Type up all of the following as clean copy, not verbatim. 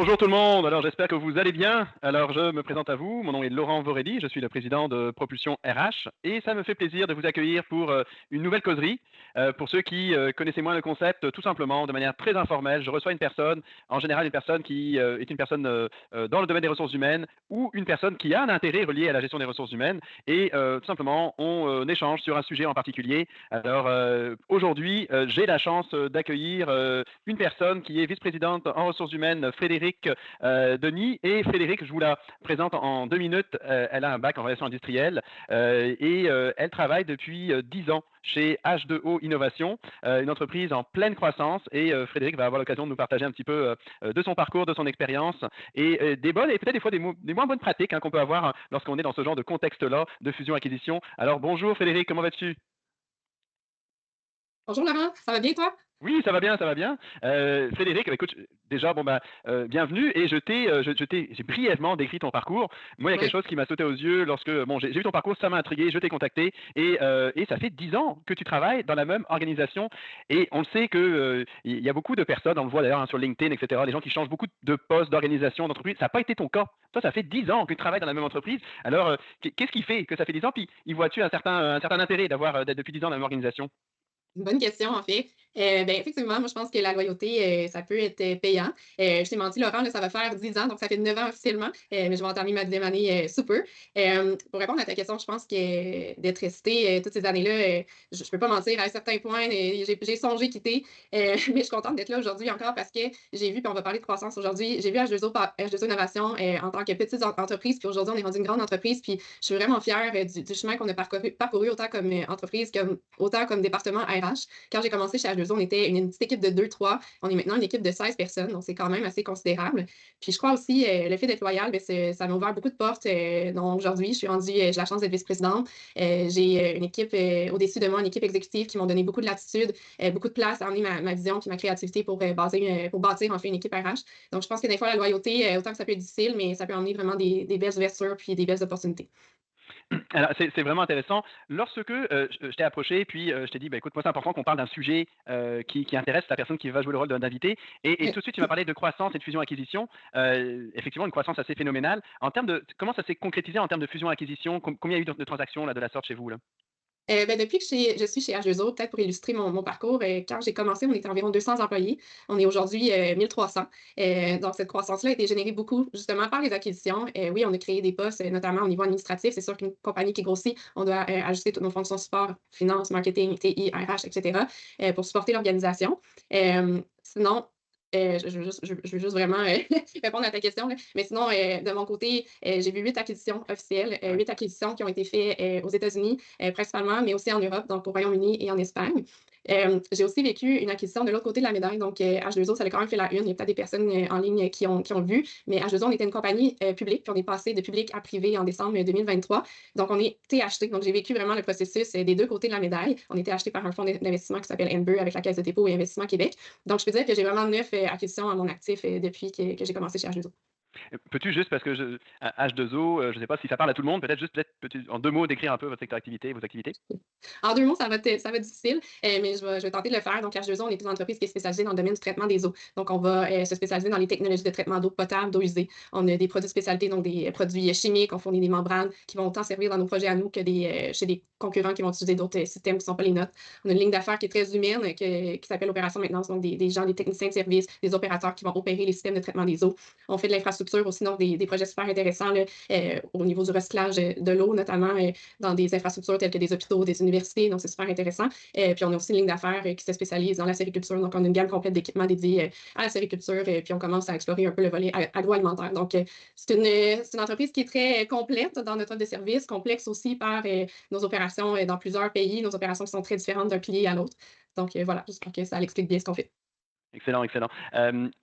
Bonjour tout le monde, alors j'espère que vous allez bien. Alors je me présente à vous, mon nom est Laurent Vorelli, je suis le président de Propulsion RH et ça me fait plaisir de vous accueillir pour une nouvelle causerie. Pour ceux qui connaissaient moins le concept, tout simplement, de manière très informelle, je reçois une personne, en général une personne qui est une personne dans le domaine des ressources humaines ou une personne qui a un intérêt relié à la gestion des ressources humaines et tout simplement on échange sur un sujet en particulier. Alors aujourd'hui, j'ai la chance d'accueillir une personne qui est vice-présidente en ressources humaines, Frédéric Denis. Et Frédéric, je vous la présente en 2 minutes. Elle a un bac en relations industrielles et elle travaille depuis 10 ans chez H2O Innovation, une entreprise en pleine croissance. Et Frédéric va avoir l'occasion de nous partager un petit peu de son parcours, de son expérience et des bonnes et peut-être des fois des moins bonnes pratiques qu'on peut avoir lorsqu'on est dans ce genre de contexte-là de fusion-acquisition. Alors bonjour Frédéric, comment vas-tu? Bonjour Laurent, ça va bien toi? Oui, ça va bien, ça va bien. Frédéric, bah, écoute, déjà, bon, bah, bienvenue. Et j'ai brièvement décrit ton parcours. Moi, il y a quelque Ouais. chose qui m'a sauté aux yeux lorsque, bon, j'ai vu ton parcours, ça m'a intrigué, je t'ai contacté. Et ça fait 10 ans que tu travailles dans la même organisation. Et on le sait que, il y a beaucoup de personnes, on le voit d'ailleurs sur LinkedIn, etc., les gens qui changent beaucoup de postes, d'organisation, d'entreprise. Ça n'a pas été ton cas. Toi, ça fait 10 ans que tu travailles dans la même entreprise. Alors, qu'est-ce qui fait que ça fait 10 ans? Puis, y vois-tu un certain intérêt d'être depuis 10 ans dans la même organisation? Une bonne question, en fait. Ben, effectivement, moi, je pense que la loyauté, ça peut être payant. Je t'ai menti, Laurent, là, ça va faire 10 ans, donc ça fait 9 ans officiellement, mais je vais entamer ma 10e année sous peu. Pour répondre à ta question, je pense que d'être resté toutes ces années-là, je peux pas mentir, à un certain point, j'ai songé quitter, mais je suis contente d'être là aujourd'hui encore parce que j'ai vu, puis on va parler de croissance aujourd'hui, j'ai vu H2O Innovation en tant que petite entreprise, puis aujourd'hui, on est rendu une grande entreprise, puis je suis vraiment fière du chemin qu'on a parcouru autant comme entreprise, autant comme département RH. Quand j'ai commencé chez H2O, on était une petite équipe de 2-3. On est maintenant une équipe de 16 personnes, donc c'est quand même assez considérable. Puis je crois aussi, le fait d'être loyal, ben, ça m'a ouvert beaucoup de portes. Donc aujourd'hui, je suis rendue, j'ai la chance d'être vice-présidente. J'ai une équipe au-dessus de moi, une équipe exécutive qui m'ont donné beaucoup de latitude, beaucoup de place à emmener ma vision et ma créativité pour bâtir en fait une équipe RH. Donc je pense que des fois, la loyauté, autant que ça peut être difficile, mais ça peut emmener vraiment des belles ouvertures puis des belles opportunités. Alors, c'est vraiment intéressant. Lorsque je t'ai approché, puis je t'ai dit, bah, écoute, moi, c'est important qu'on parle d'un sujet qui intéresse la personne qui va jouer le rôle d'invité. Et tout de suite, tu m'as parlé de croissance et de fusion-acquisition. Effectivement, une croissance assez phénoménale. En termes de, comment ça s'est concrétisé en termes de fusion-acquisition? Combien il y a eu de transactions là, de la sorte chez vous là? Ben, depuis que je suis chez H2O, peut-être pour illustrer mon parcours, quand j'ai commencé, on était environ 200 employés. On est aujourd'hui 1300. Donc, cette croissance-là a été générée beaucoup justement par les acquisitions. Oui, on a créé des postes, notamment au niveau administratif. C'est sûr qu'une compagnie qui grossit, on doit ajuster toutes nos fonctions support, finance, marketing, TI, RH, etc., pour supporter l'organisation. Sinon, je veux juste vraiment répondre à ta question, là. Mais sinon, de mon côté, j'ai vu 8 acquisitions officielles, Ouais. 8 acquisitions qui ont été faites aux États-Unis principalement, mais aussi en Europe, donc au Royaume-Uni et en Espagne. J'ai aussi vécu une acquisition de l'autre côté de la médaille, donc H2O, ça a quand même fait la une. Il y a peut-être des personnes en ligne qui ont vu, mais H2O, on était une compagnie publique, puis on est passé de public à privé en décembre 2023. Donc, on a été acheté. Donc, j'ai vécu vraiment le processus des deux côtés de la médaille. On a été acheté par un fonds d'investissement qui s'appelle NBE avec la Caisse de dépôt et investissement Québec. Donc, je peux dire que j'ai vraiment 9 acquisitions à mon actif depuis que j'ai commencé chez H2O. Peux-tu juste, parce que H2O, je ne sais pas si ça parle à tout le monde, peut-être peux-tu en 2 mots décrire un peu votre secteur d'activité, vos activités? En 2 mots, ça va être difficile, mais je vais tenter de le faire. Donc, H2O, on est une entreprise qui est spécialisée dans le domaine du traitement des eaux. Donc, on va se spécialiser dans les technologies de traitement d'eau potable, d'eau usée. On a des produits de spécialité, donc des produits chimiques. On fournit des membranes qui vont autant servir dans nos projets à nous que chez des concurrents qui vont utiliser d'autres systèmes qui ne sont pas les nôtres. On a une ligne d'affaires qui est très humaine, qui s'appelle Opération Maintenance, donc des gens, des techniciens de service, des opérateurs qui vont opérer les systèmes de traitement des eaux. On fait de l'infrastructure aussi, donc des projets super intéressants là, au niveau du recyclage de l'eau, notamment dans des infrastructures telles que des hôpitaux, des universités. Donc, c'est super intéressant. Puis, on a aussi une ligne d'affaires qui se spécialise dans la sériculture. Donc, on a une gamme complète d'équipements dédiés à la sériculture. Puis, on commence à explorer un peu le volet agroalimentaire. Donc, c'est une entreprise qui est très complète dans notre offre de services, complexe aussi par nos opérations dans plusieurs pays, nos opérations qui sont très différentes d'un pilier à l'autre. Donc, voilà, j'espère que ça explique bien ce qu'on fait. Excellent, excellent.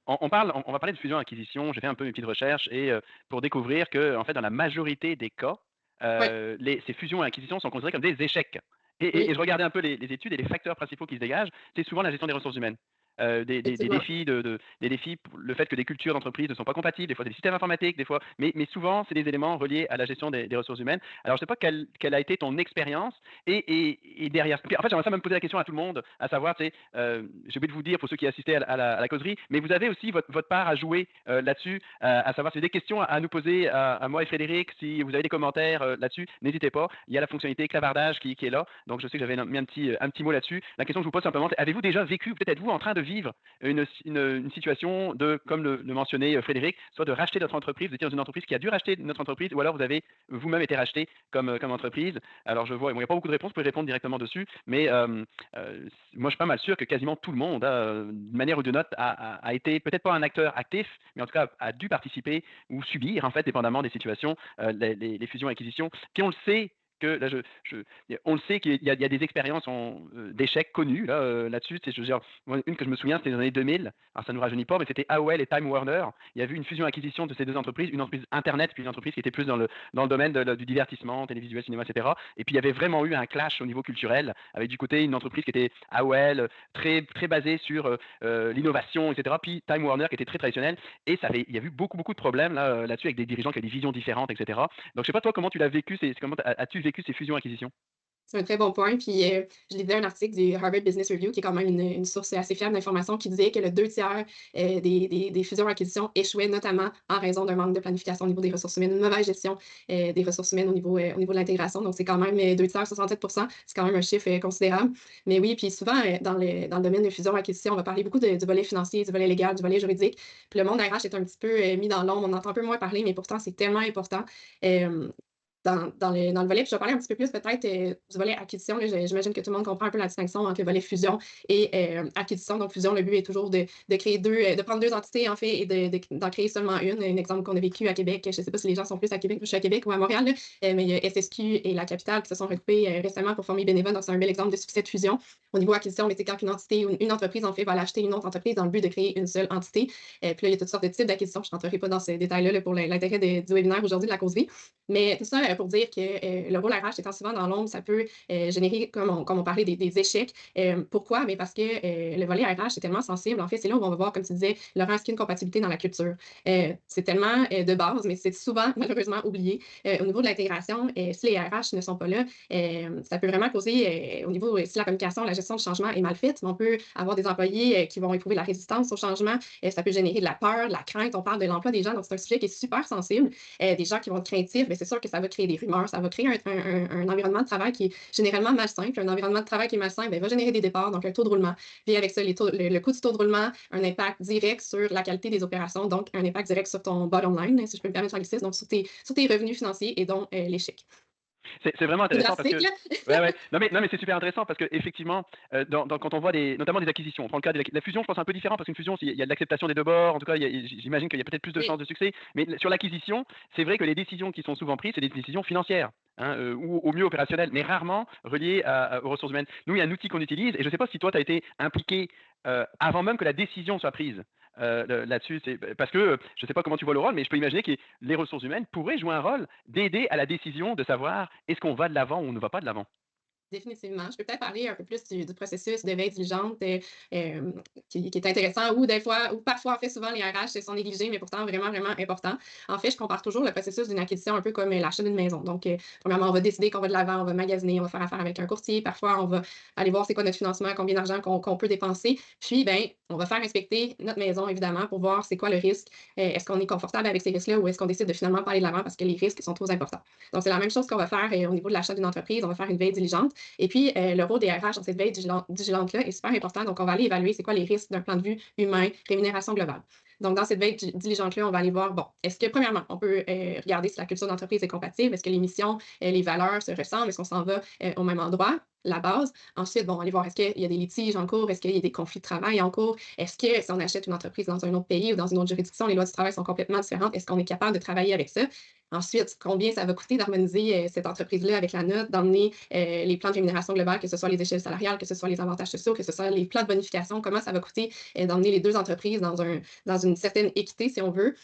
On va parler de fusion-acquisition. J'ai fait un peu une petite recherche et pour découvrir que, en fait, dans la majorité des cas, Oui, ces fusions et acquisitions sont considérées comme des échecs. Et oui, je regardais un peu les études et les facteurs principaux qui se dégagent, c'est souvent la gestion des ressources humaines. des Effectivement. défis, des défis, le fait que des cultures d'entreprise ne sont pas compatibles, des fois des systèmes informatiques, des fois, mais souvent c'est des éléments reliés à la gestion des ressources humaines. Alors je ne sais pas quelle a été ton expérience et derrière. Puis, en fait, j'aimerais ça même poser la question à tout le monde, à savoir, tu sais, j'ai oublié de vous dire pour ceux qui assistaient à la causerie, mais vous avez aussi votre part à jouer là-dessus, à savoir si vous avez des questions à nous poser à moi et Frédéric, si vous avez des commentaires là-dessus, n'hésitez pas. Il y a la fonctionnalité clavardage qui est là, donc je sais que j'avais mis un petit mot là-dessus. La question que je vous pose simplement, c'est, avez-vous déjà vécu, peut-être êtes-vous en train de vivre une situation de, comme le mentionnait Frédéric, soit de racheter notre entreprise, vous étiez dans une entreprise qui a dû racheter notre entreprise, ou alors vous avez vous-même été racheté comme entreprise. Alors je vois, bon, il n'y a pas beaucoup de réponses, vous pouvez répondre directement dessus, mais moi je suis pas mal sûr que quasiment tout le monde, d'une manière ou d'une autre, a été peut-être pas un acteur actif, mais en tout cas a dû participer ou subir, en fait, dépendamment des situations, les fusions-acquisitions. Puis on le sait que là, on le sait qu'il y a des expériences d'échecs connues là-dessus. Je veux dire, une que je me souviens, c'était dans les années 2000. Alors ça ne nous rajeunit pas, mais c'était AOL et Time Warner. Il y a eu une fusion-acquisition de ces deux entreprises, une entreprise Internet, puis une entreprise qui était plus dans le domaine du divertissement, télévisuel, cinéma, etc. Et puis il y avait vraiment eu un clash au niveau culturel, avec du côté une entreprise qui était AOL, très, très basée sur l'innovation, etc. Puis Time Warner qui était très traditionnelle. Et il y a eu beaucoup, beaucoup de problèmes là-dessus avec des dirigeants qui avaient des visions différentes, etc. Donc je sais pas toi comment tu l'as vécu, comment as-tu vécu ces fusions-acquisitions? C'est un très bon point. Puis, je lisais un article du Harvard Business Review, qui est quand même une source assez fiable d'informations, qui disait que le 2 tiers des fusions-acquisitions échouaient notamment en raison d'un manque de planification au niveau des ressources humaines, une mauvaise gestion des ressources humaines au niveau de l'intégration. Donc, c'est quand même 2 tiers, 67%, c'est quand même un chiffre considérable. Mais oui, puis souvent, dans le domaine de fusion-acquisition, on va parler beaucoup du volet financier, du volet légal, du volet juridique. Puis le monde RH est un petit peu mis dans l'ombre, on entend un peu moins parler, mais pourtant, c'est tellement important. Euh, dans le volet, puis je vais parler un petit peu plus peut-être du volet acquisition. Là, j'imagine que tout le monde comprend un peu la distinction entre le volet fusion et acquisition. Donc, fusion, le but est toujours de créer de prendre deux entités, en fait, et d'en créer seulement une. Un exemple qu'on a vécu à Québec, je ne sais pas si les gens sont plus à Québec, je suis à Québec ou à Montréal, là, mais il y a SSQ et la capitale qui se sont regroupés récemment pour former Beneva. Donc, c'est un bel exemple de succès de fusion. Au niveau acquisition, c'est quand une entité ou une entreprise, en fait, va l'acheter une autre entreprise dans le but de créer une seule entité. Puis là, il y a toutes sortes de types d'acquisitions. Je ne rentrerai pas dans ces détails-là là, pour l'intérêt du webinaire aujourd'hui de la causerie. Mais tout ça pour dire que le rôle RH étant souvent dans l'ombre, ça peut générer, comme on parlait, des échecs. Pourquoi? Mais parce que le volet RH, c'est tellement sensible. En fait, c'est là où on va voir, comme tu disais, Laurent, ce qu'il y a une compatibilité dans la culture. C'est tellement de base, mais c'est souvent malheureusement oublié. Au niveau de l'intégration, si les RH ne sont pas là, ça peut vraiment causer, au niveau, si la communication, la gestion du changement est mal faite, on peut avoir des employés qui vont éprouver de la résistance au changement. Ça peut générer de la peur, de la crainte. On parle de l'emploi des gens, donc c'est un sujet qui est super sensible. Des gens qui vont être craintifs, mais c'est sûr que ça va créer des rumeurs, ça va créer un environnement de travail qui est généralement malsain. Puis un environnement de travail qui est malsain, va générer des départs, donc un taux de roulement. Puis avec ça, le coût du taux de roulement, un impact direct sur la qualité des opérations, donc un impact direct sur ton bottom line, si je peux me permettre l'anglicisme, donc sur tes revenus financiers et donc l'échec. C'est vraiment C'est intéressant parce drastique, que, là? ouais, ouais. Non, mais c'est super intéressant parce que effectivement, quand on voit notamment des acquisitions, on prend le cas de la fusion, je pense un peu différent parce qu'une fusion, il y a de l'acceptation des deux bords. En tout cas, j'imagine qu'il y a peut-être plus de Oui. chances de succès. Mais sur l'acquisition, c'est vrai que les décisions qui sont souvent prises, c'est des décisions financières. Hein, ou au mieux opérationnelles, mais rarement reliées aux ressources humaines. Nous, il y a un outil qu'on utilise, et je ne sais pas si toi, tu as été impliqué avant même que la décision soit prise là-dessus. Parce que je ne sais pas comment tu vois le rôle, mais je peux imaginer que les ressources humaines pourraient jouer un rôle d'aider à la décision de savoir est-ce qu'on va de l'avant ou on ne va pas de l'avant. Définitivement. Je peux peut-être parler un peu plus du processus de veille diligente qui est intéressant ou des fois, ou parfois, en fait, souvent les RH sont négligés, mais pourtant vraiment, vraiment important. En fait, je compare toujours le processus d'une acquisition un peu comme l'achat d'une maison. Donc, premièrement, on va décider qu'on va de l'avant, on va magasiner, on va faire affaire avec un courtier. Parfois, on va aller voir c'est quoi notre financement, combien d'argent qu'on peut dépenser. Puis, ben, on va faire inspecter notre maison, évidemment, pour voir c'est quoi le risque. Est-ce qu'on est confortable avec ces risques-là ou est-ce qu'on décide de finalement pas aller de l'avant parce que les risques sont trop importants. Donc, c'est la même chose qu'on va faire au niveau de l'achat d'une entreprise. On va faire une veille diligente. Et puis, le rôle des RH dans cette veille vigilante-là est super important. Donc, on va aller évaluer c'est quoi les risques d'un plan de vue humain, rémunération globale. Donc, dans cette veille diligente-là, on va aller voir, bon, est-ce que, premièrement, on peut regarder si la culture d'entreprise est compatible, est-ce que les missions, les valeurs se ressemblent, est-ce qu'on s'en va au même endroit, la base. Ensuite, bon, on va aller voir, est-ce qu'il y a des litiges en cours, est-ce qu'il y a des conflits de travail en cours, est-ce que si on achète une entreprise dans un autre pays ou dans une autre juridiction, les lois du travail sont complètement différentes, est-ce qu'on est capable de travailler avec ça? Ensuite, combien ça va coûter d'harmoniser cette entreprise-là avec la note, d'emmener les plans de rémunération globale, que ce soit les échelles salariales, que ce soit les avantages sociaux, que ce soit les plans de bonification, comment ça va coûter d'emmener les deux entreprises dans une certaine équité, si on veut.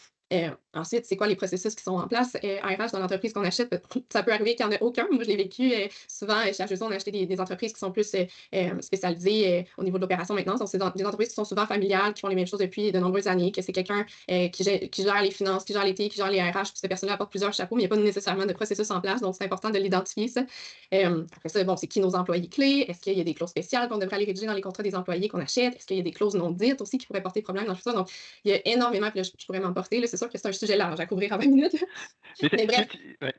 Ensuite, c'est quoi les processus qui sont en place, en RH dans l'entreprise qu'on achète? Ça peut arriver qu'il n'y en ait aucun. Moi, je l'ai vécu, souvent, chez HEC, on a acheté des entreprises qui sont plus, spécialisées, au niveau de l'opération maintenance. Donc, c'est des entreprises qui sont souvent familiales, qui font les mêmes choses depuis de nombreuses années, que c'est quelqu'un, qui gère les finances, qui gère les TI, qui gère les RH, puis cette personne-là apporte plusieurs chapeaux, mais il n'y a pas nécessairement de processus en place, donc c'est important de l'identifier, ça. Après ça, bon, c'est qui nos employés clés? Est-ce qu'il y a des clauses spéciales qu'on devrait aller rédiger dans les contrats des employés qu'on achète? Est-ce qu'il y a des clauses non dites aussi qui pourraient porter problème dans tout ça? Donc, il y a énormément, puis là, je pourrais m'emporter, là, c'est sûr que c'est un sujet large à couvrir en 20 minutes. Mais Mais bref, ouais.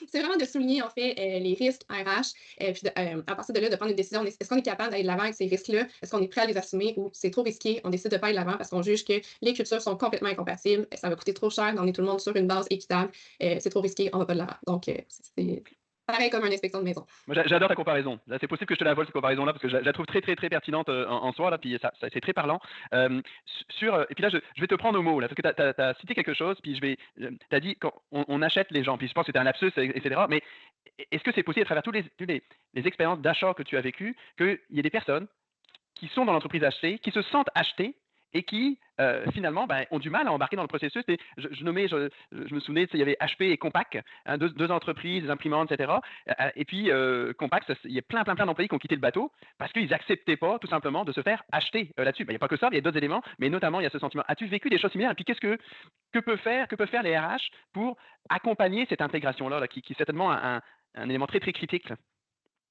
c'est vraiment de souligner, en fait, les risques RH, puis à partir de là, de prendre une décision. Est-ce qu'on est capable d'aller de l'avant avec ces risques-là? Est-ce qu'on est prêt à les assumer ou c'est trop risqué? On décide de pas aller de l'avant parce qu'on juge que les cultures sont complètement incompatibles, ça va coûter trop cher d'emmener tout le monde sur une base équitable, c'est trop risqué, on va pas de l'avant. Donc, c'est pareil comme un inspecteur de maison. Moi, j'adore ta comparaison. Là, c'est possible que je te la vole, cette comparaison-là, parce que je la trouve très, très, très pertinente en soi, là, puis c'est très parlant. Et puis là, je vais te prendre au mot, là, parce que tu as cité quelque chose, puis tu as dit qu'on achète les gens, puis je pense que c'était un lapsus, etc. Mais est-ce que c'est possible, à travers les expériences d'achat que tu as vécues, qu'il y ait des personnes qui sont dans l'entreprise achetée, qui se sentent achetées et qui, finalement, ont du mal à embarquer dans le processus? Et je me souvenais, il y avait HP et Compaq, hein, deux entreprises, des imprimantes, etc. Et puis, Compaq, il y a plein d'employés qui ont quitté le bateau parce qu'ils n'acceptaient pas, tout simplement, de se faire acheter là-dessus. Il n'y a pas que ça, il y a d'autres éléments, mais notamment, il y a ce sentiment. As-tu vécu des choses similaires? Et puis, que peuvent faire les RH pour accompagner cette intégration-là, là, qui est certainement un élément très, très critique, là?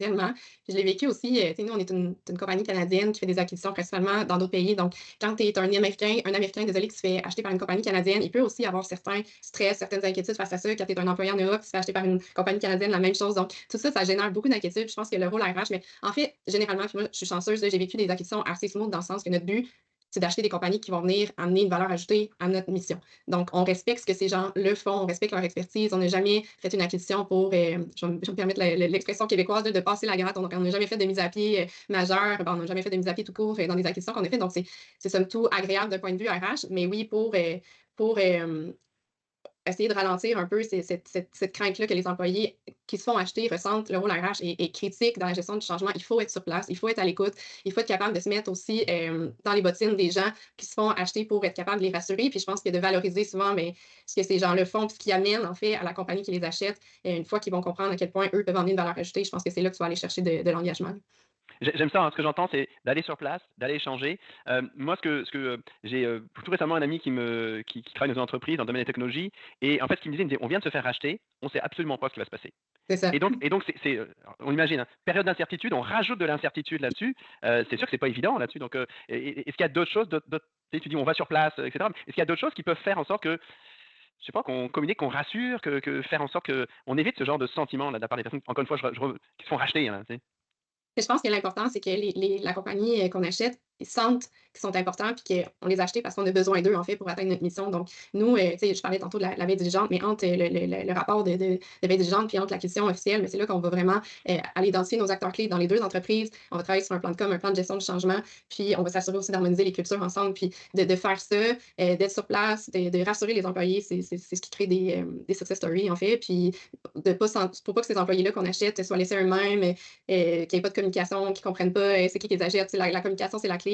Tellement. Puis je l'ai vécu aussi, tu sais, nous, on est une compagnie canadienne qui fait des acquisitions principalement dans d'autres pays. Donc, quand tu es un Américain, désolé, qui se fait acheter par une compagnie canadienne, il peut aussi avoir certains stress, certaines inquiétudes face à ça. Quand tu es un employé en Europe qui se fait acheter par une compagnie canadienne, la même chose. Donc, tout ça, ça génère beaucoup d'inquiétudes. Je pense que le rôle RH, mais en fait, généralement, puis moi, je suis chanceuse, là, j'ai vécu des acquisitions assez smooth dans le sens que notre but, c'est d'acheter des compagnies qui vont venir amener une valeur ajoutée à notre mission. Donc, on respecte ce que ces gens le font, on respecte leur expertise. On n'a jamais fait une acquisition pour, je vais me permettre l'expression québécoise, de passer la gratte. Donc, on n'a jamais fait de mise à pied majeure. On n'a jamais fait de mise à pied tout court dans les acquisitions qu'on a faites. Donc, c'est somme tout agréable d'un point de vue RH. Mais oui, pour essayer de ralentir un peu cette crainte-là que les employés qui se font acheter ressentent, le rôle RH est critique dans la gestion du changement. Il faut être sur place, il faut être à l'écoute, il faut être capable de se mettre aussi dans les bottines des gens qui se font acheter pour être capable de les rassurer. Puis je pense que de valoriser souvent ce que ces gens-là font, puis ce qui amène en fait à la compagnie qui les achète, une fois qu'ils vont comprendre à quel point eux peuvent emmener une valeur ajoutée, je pense que c'est là que tu vas aller chercher de l'engagement. J'aime ça, hein. Ce que j'entends, c'est d'aller sur place, d'aller échanger. Moi, j'ai tout récemment un ami qui travaille dans une entreprise dans le domaine des technologies, et en fait, ce qu'il me disait, il me disait: «On vient de se faire racheter, on ne sait absolument pas ce qui va se passer». C'est ça. Et donc on imagine, hein, période d'incertitude, on rajoute de l'incertitude là-dessus. C'est sûr que c'est pas évident là-dessus. Donc, est-ce qu'il y a d'autres choses, tu sais, tu dis: «On va sur place», et cetera. Est-ce qu'il y a d'autres choses qui peuvent faire en sorte que, je sais pas, qu'on communique, qu'on rassure, que faire en sorte qu'on évite ce genre de sentiment là, de la part des personnes, encore une fois, qui se font racheter, hein, tu sais? Je pense que l'important, c'est que la compagnie qu'on achète, ils sentent qu'ils sont importants puis qu'on les a achetés parce qu'on a besoin d'eux, en fait, pour atteindre notre mission. Donc, nous, tu sais, je parlais tantôt de la veille dirigeante, mais entre le rapport de veille dirigeante puis entre l'acquisition officielle, mais c'est là qu'on va vraiment aller identifier nos acteurs clés dans les deux entreprises. On va travailler sur un plan de com, un plan de gestion du changement, puis on va s'assurer aussi d'harmoniser les cultures ensemble, puis de faire ça, d'être sur place, de rassurer les employés. C'est ce qui crée des success stories, en fait, puis pour pas que ces employés-là qu'on achète soient laissés eux-mêmes, qu'il n'y ait pas de communication, qu'ils ne comprennent pas c'est qui les achète. La communication, c'est la clé.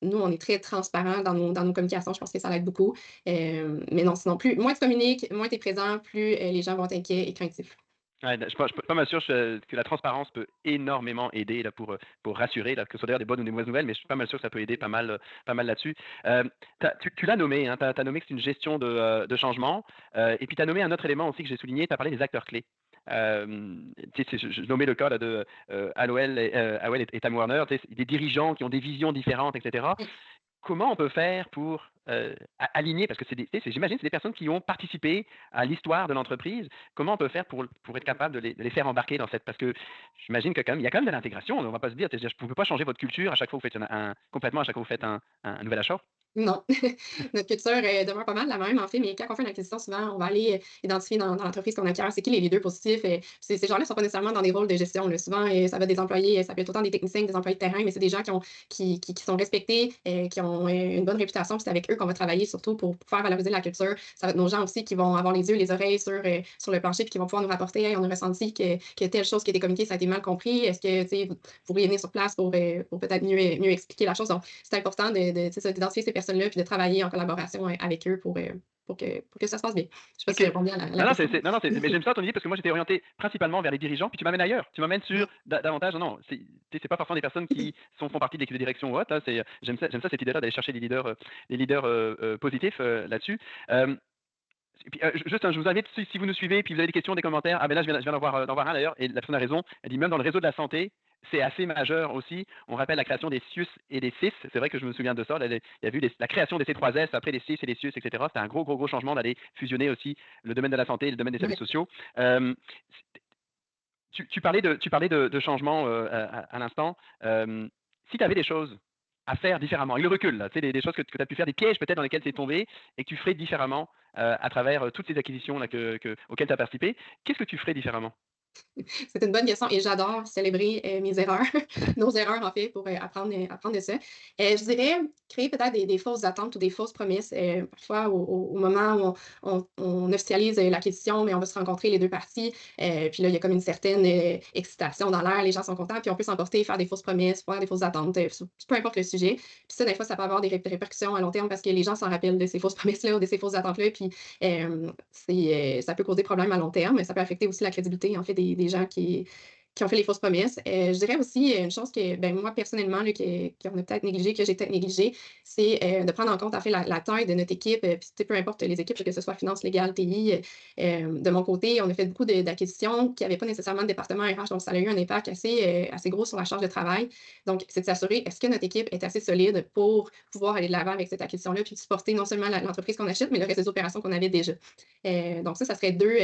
Nous, on est très transparents dans nos communications. Je pense que ça l'aide beaucoup. Mais non, sinon, moins tu communiques, moins tu es présent, plus les gens vont être inquiets et craintifs. Ouais, je suis pas mal sûr que la transparence peut énormément aider là, pour rassurer, là, que ce soit d'ailleurs des bonnes ou des mauvaises nouvelles, mais je suis pas mal sûr que ça peut aider pas mal là-dessus. Tu l'as nommé, hein, tu as nommé que c'est une gestion de changement, et puis tu as nommé un autre élément aussi que j'ai souligné, tu as parlé des acteurs clés. Tu sais, je nommais le cas là, de AOL et Time Warner, tu sais, des dirigeants qui ont des visions différentes, etc. Comment on peut faire pour aligner, parce que j'imagine, c'est des personnes qui ont participé à l'histoire de l'entreprise. Comment on peut faire pour être capable de les faire embarquer dans cette, parce que j'imagine que quand même, il y a quand même de l'intégration. On va pas se dire, je ne pouvez pas changer votre culture à chaque fois que vous faites complètement à chaque fois que vous faites un nouvel achat. Non. Notre culture, demeure pas mal la même, en fait, mais quand on fait une acquisition, souvent, on va aller, identifier dans l'entreprise qu'on acquiert, c'est qui les leaders positifs. Ces gens-là ne sont pas nécessairement dans des rôles de gestion, là. Souvent, ça va être des employés, ça peut être autant des techniciens que des employés de terrain, mais c'est des gens qui sont respectés, qui ont, une bonne réputation, puis c'est avec eux qu'on va travailler surtout pour faire valoriser la culture. Ça va être nos gens aussi qui vont avoir les yeux, les oreilles sur le plancher, puis qui vont pouvoir nous rapporter: «Hey, on a ressenti que telle chose qui a été communiquée, ça a été mal compris. Est-ce que, tu sais, vous pourriez venir sur place pour peut-être mieux expliquer la chose?» Donc, c'est important c'est ça, d'identifier ces personnes-là puis de travailler en collaboration avec eux pour que ça se passe bien. Je ne sais pas si OK. je réponds bien à la Non, non, question. non, non, mais j'aime ça ton idée parce que moi j'étais orienté principalement vers les dirigeants, puis tu m'amènes ailleurs. Tu m'amènes sur davantage non, non, c'est pas forcément des personnes qui font partie de l'équipe de direction ou autre, hein, j'aime ça cette idée-là d'aller chercher les leaders, positifs, là-dessus. Hem, et puis, juste, je vous invite si vous nous suivez, puis vous avez des questions, des commentaires, ah ben là je viens d'en voir un d'ailleurs et la personne a raison. Elle dit: «Même dans le réseau de la santé, c'est assez majeur aussi». On rappelle la création des CIUS et des CIS. C'est vrai que je me souviens de ça. Là, il y a eu la création des C3S, après les CIS et les CIUS et cetera. C'était un gros, gros, gros changement d'aller fusionner aussi le domaine de la santé et le domaine des services Ouais. sociaux. Hem, tu parlais de changements, à l'instant. Si tu avais des choses à faire différemment, avec le recul là, tu sais, des choses que tu as pu faire, des pièges peut-être dans lesquels tu es tombé et que tu ferais différemment, à travers, toutes ces acquisitions là auxquelles tu as participé, qu'est-ce que tu ferais différemment? C'est une bonne question et j'adore célébrer, mes erreurs, nos erreurs en fait pour, apprendre de ça. Je dirais créer peut-être des fausses attentes ou des fausses promesses, parfois au moment où on officialise, l'acquisition, mais on va se rencontrer les 2 parties, puis là, il y a comme une certaine, excitation dans l'air, les gens sont contents, puis on peut s'emporter et faire des fausses promesses, faire des fausses attentes, peu importe le sujet. Puis ça, des fois, ça peut avoir des répercussions à long terme parce que les gens s'en rappellent de ces fausses promesses-là ou de ces fausses attentes-là, puis ça peut causer problème à long terme. Ça peut affecter aussi la crédibilité, en fait, des gens qui ont fait les fausses promesses. Je dirais aussi une chose que, ben, moi, personnellement, là, qu'on a peut-être négligé, que j'ai peut-être négligé, c'est de prendre en compte, en fait, la taille de notre équipe. Puis, tu sais, peu importe les équipes, que ce soit finance, légale, TI. De mon côté, on a fait beaucoup d'acquisitions qui n'avaient pas nécessairement de département RH, donc ça a eu un impact assez gros sur la charge de travail. Donc, c'est de s'assurer, est-ce que notre équipe est assez solide pour pouvoir aller de l'avant avec cette acquisition-là, puis supporter non seulement l'entreprise qu'on achète, mais le reste des opérations qu'on avait déjà. Donc ça serait deux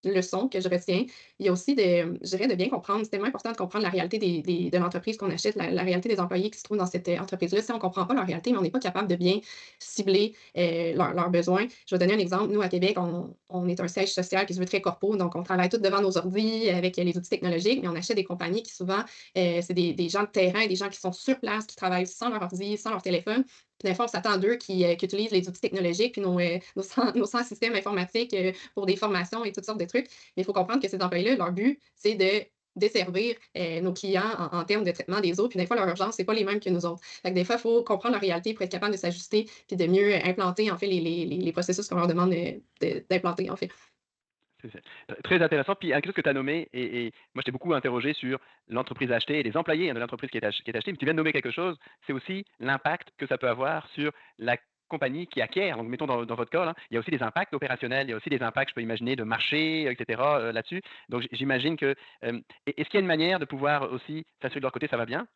leçons que je retiens. Il y a aussi je dirais de bien comprendre, c'est tellement important de comprendre la réalité de l'entreprise qu'on achète, la réalité des employés qui se trouvent dans cette entreprise-là. Si on ne comprend pas leur réalité, mais on n'est pas capable de bien cibler leurs besoins. Je vais donner un exemple. Nous, à Québec, on est un siège social qui se veut très corpo, donc on travaille tous devant nos ordis avec les outils technologiques, mais on achète des compagnies qui souvent, c'est des gens de terrain, des gens qui sont sur place, qui travaillent sans leur ordi, sans leur téléphone. Puis des fois, on s'attend d'eux qui utilisent les outils technologiques, puis nos 100 systèmes informatiques pour des formations et toutes sortes de trucs. Mais il faut comprendre que ces employés-là, leur but, c'est de desservir nos clients en termes de traitement des eaux. Puis des fois, leur urgence, c'est pas les mêmes que nous autres. Fait que des fois, il faut comprendre leur réalité pour être capable de s'ajuster puis de mieux implanter, en fait, les processus qu'on leur demande d'implanter, en fait. C'est très intéressant. Puis quelque chose que tu as nommé et moi, je t'ai beaucoup interrogé sur l'entreprise achetée et les employés, hein, de l'entreprise qui est achetée. Mais tu viens de nommer quelque chose, c'est aussi l'impact que ça peut avoir sur la compagnie qui acquiert. Donc, mettons dans votre cas, là, il y a aussi des impacts opérationnels, il y a aussi des impacts, je peux imaginer, de marché, et cetera, là-dessus. Donc j'imagine que, est-ce qu'il y a une manière de pouvoir aussi s'assurer que de leur côté ça va bien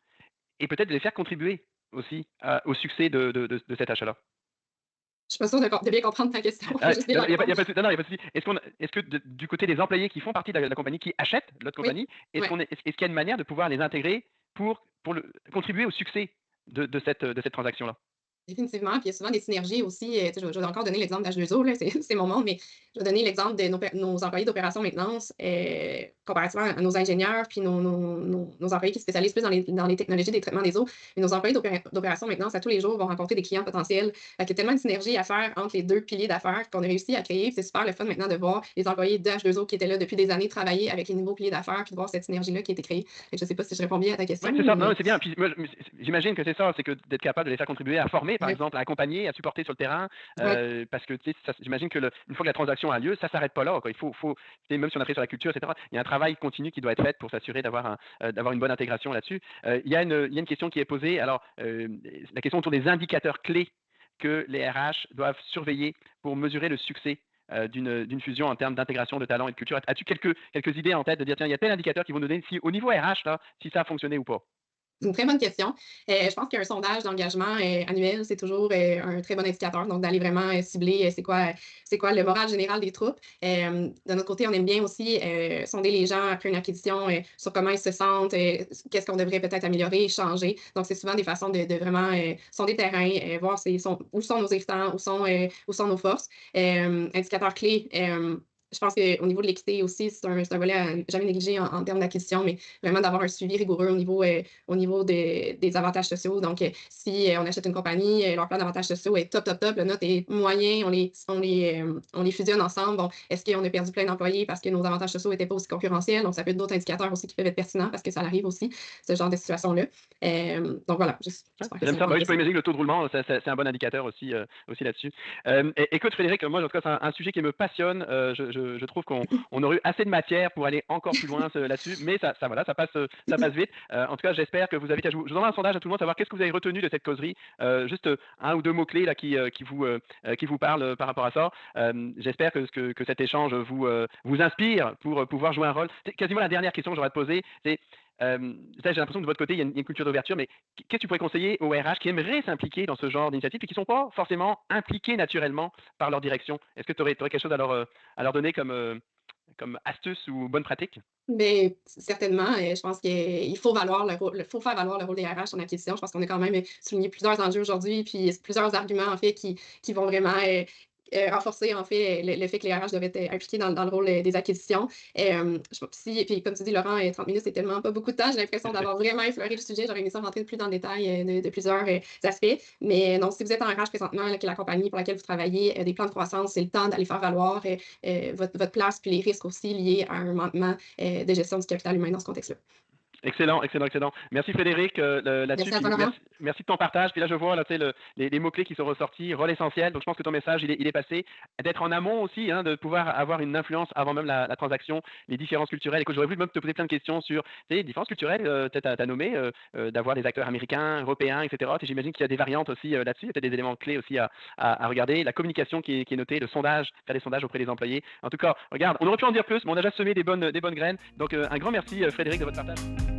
et peut-être de les faire contribuer aussi au succès de cet achat-là? Je suis pas sûre de bien comprendre ta question. Je Ah, vais juste bien non, la il y a pas il y a répondre. pas de souci. Non, non, il y a pas de souci. Est-ce que du côté des employés qui font partie de la compagnie, qui achètent l'autre Oui, compagnie, ouais. est-ce qu'il y a une manière de pouvoir les intégrer pour contribuer au succès de cette transaction-là? Définitivement, puis il y a souvent des synergies aussi, tu sais, je vais encore donner l'exemple d'H2O, là, c'est c'est mon monde, mais je vais donner l'exemple de nos employés d'opération maintenance, comparativement à nos ingénieurs, puis nos employés qui se spécialisent plus dans les technologies des traitements des eaux. Mais nos employés d'opération maintenance, à tous les jours, vont rencontrer des clients potentiels. Fait qu'il y a tellement de synergie à faire entre les 2 piliers d'affaires qu'on a réussi à créer. C'est super le fun maintenant de voir les employés de H2O qui étaient là depuis des années travailler avec les nouveaux piliers d'affaires, puis de voir cette synergie-là qui a été créée. Fait que je sais pas si je réponds bien à ta Oui, question, c'est ça. Non, mais non, c'est bien. Puis moi, j'imagine que c'est ça, c'est que d'être capable de les faire contribuer à former, par ouais, exemple, à accompagner, à supporter sur le terrain, ouais. parce que, tu sais, j'imagine que une fois que la transaction a lieu, ça s'arrête pas là, quoi. Tu sais, même si on a pris sur la culture, et cetera, il y a un travail continu qui doit être fait pour s'assurer d'avoir une bonne intégration là-dessus. Il y a une question qui est posée. Alors, la question autour des indicateurs clés que les RH doivent surveiller pour mesurer le succès d'une fusion en termes d'intégration de talent et de culture. As-tu quelques idées en tête de dire, tiens, il y a tel indicateur qui vont nous donner si, au niveau RH, là, si ça a fonctionné ou pas? C'est une très bonne question. Je pense qu'un sondage d'engagement, annuel, c'est toujours, un très bon indicateur, donc d'aller vraiment, cibler, c'est quoi le moral général des troupes. De notre côté, on aime bien aussi, sonder les gens après une acquisition, sur comment ils se sentent, qu'est-ce qu'on devrait peut-être améliorer, changer. Donc c'est souvent des façons de vraiment, sonder le terrain, voir où sont nos irritants, où sont nos forces. Indicateur clé, je pense qu'au niveau de l'équité aussi, c'est un volet à jamais négliger en termes d'acquisition, mais vraiment d'avoir un suivi rigoureux au niveau des avantages sociaux. Donc, si on achète une compagnie, leur plan d'avantages sociaux est top, top, top, le nôtre est moyen, on les fusionne ensemble. Bon, est-ce qu'on a perdu plein d'employés parce que nos avantages sociaux n'étaient pas aussi concurrentiels? Donc, ça peut être d'autres indicateurs aussi qui peuvent être pertinents parce que ça arrive aussi, ce genre de situation-là. Donc voilà, Ouais, j'espère que j'aime ça ça. répond à Bah la oui, je peux question. imaginer que le taux de roulement, c'est un bon indicateur aussi, aussi là-dessus. Écoute, Frédéric, moi, en tout cas, c'est un sujet qui me passionne. Je trouve qu'on aurait eu assez de matière pour aller encore plus loin là-dessus, mais voilà, ça passe vite. En tout cas, j'espère que vous avez. Je vous envoie un sondage à tout le monde, savoir qu'est-ce que vous avez retenu de cette causerie. Juste un ou deux mots-clés là qui vous parlent par rapport à ça. J'espère que cet échange vous inspire pour pouvoir jouer un rôle. C'est quasiment la dernière question que j'aurais à te poser. C'est j'ai l'impression que de votre côté, il y a une culture d'ouverture, mais qu'est-ce que tu pourrais conseiller aux RH qui aimeraient s'impliquer dans ce genre d'initiative et qui ne sont pas forcément impliqués naturellement par leur direction? Est-ce que tu aurais quelque chose à leur donner comme astuce ou bonne pratique? Mais certainement, je pense qu'il faut valoir le rôle faut faire valoir le rôle des RH en acquisition. Je pense qu'on a quand même souligné plusieurs enjeux aujourd'hui, puis plusieurs arguments, en fait, qui vont vraiment, renforcer, en fait, le fait que les RH doivent être impliqués dans le rôle, des acquisitions. Puis comme tu dis, Laurent, 30 minutes, c'est tellement pas beaucoup de temps. J'ai l'impression d'avoir vraiment effleuré le sujet. J'aurais aimé ça rentrer plus dans le détail, de plusieurs, aspects. Mais non, si vous êtes en RH présentement, là, que la compagnie pour laquelle vous travaillez a des plans de croissance, c'est le temps d'aller faire valoir, votre place, puis les risques aussi liés à un manquement, de gestion du capital humain dans ce contexte-là. Excellent, excellent, excellent. Merci Frédéric là-dessus, Merci à toi, puis Laurent. merci de ton partage. Puis là, je vois là, tu sais, les mots-clés qui sont ressortis, rôle essentiel. Donc, je pense que ton message, il est passé. D'être en amont aussi, hein, de pouvoir avoir une influence avant même la transaction, les différences culturelles. Écoute, j'aurais voulu même te poser plein de questions sur les différences culturelles, peut-être à nommé, d'avoir des acteurs américains, européens, etc. Et j'imagine qu'il y a des variantes aussi là-dessus. Il y a peut-être des éléments clés aussi à regarder. La communication qui est notée, le sondage, faire des sondages auprès des employés. En tout cas, regarde, on aurait pu en dire plus, mais on a déjà semé des bonnes graines. Donc, un grand merci, Frédéric, de votre partage.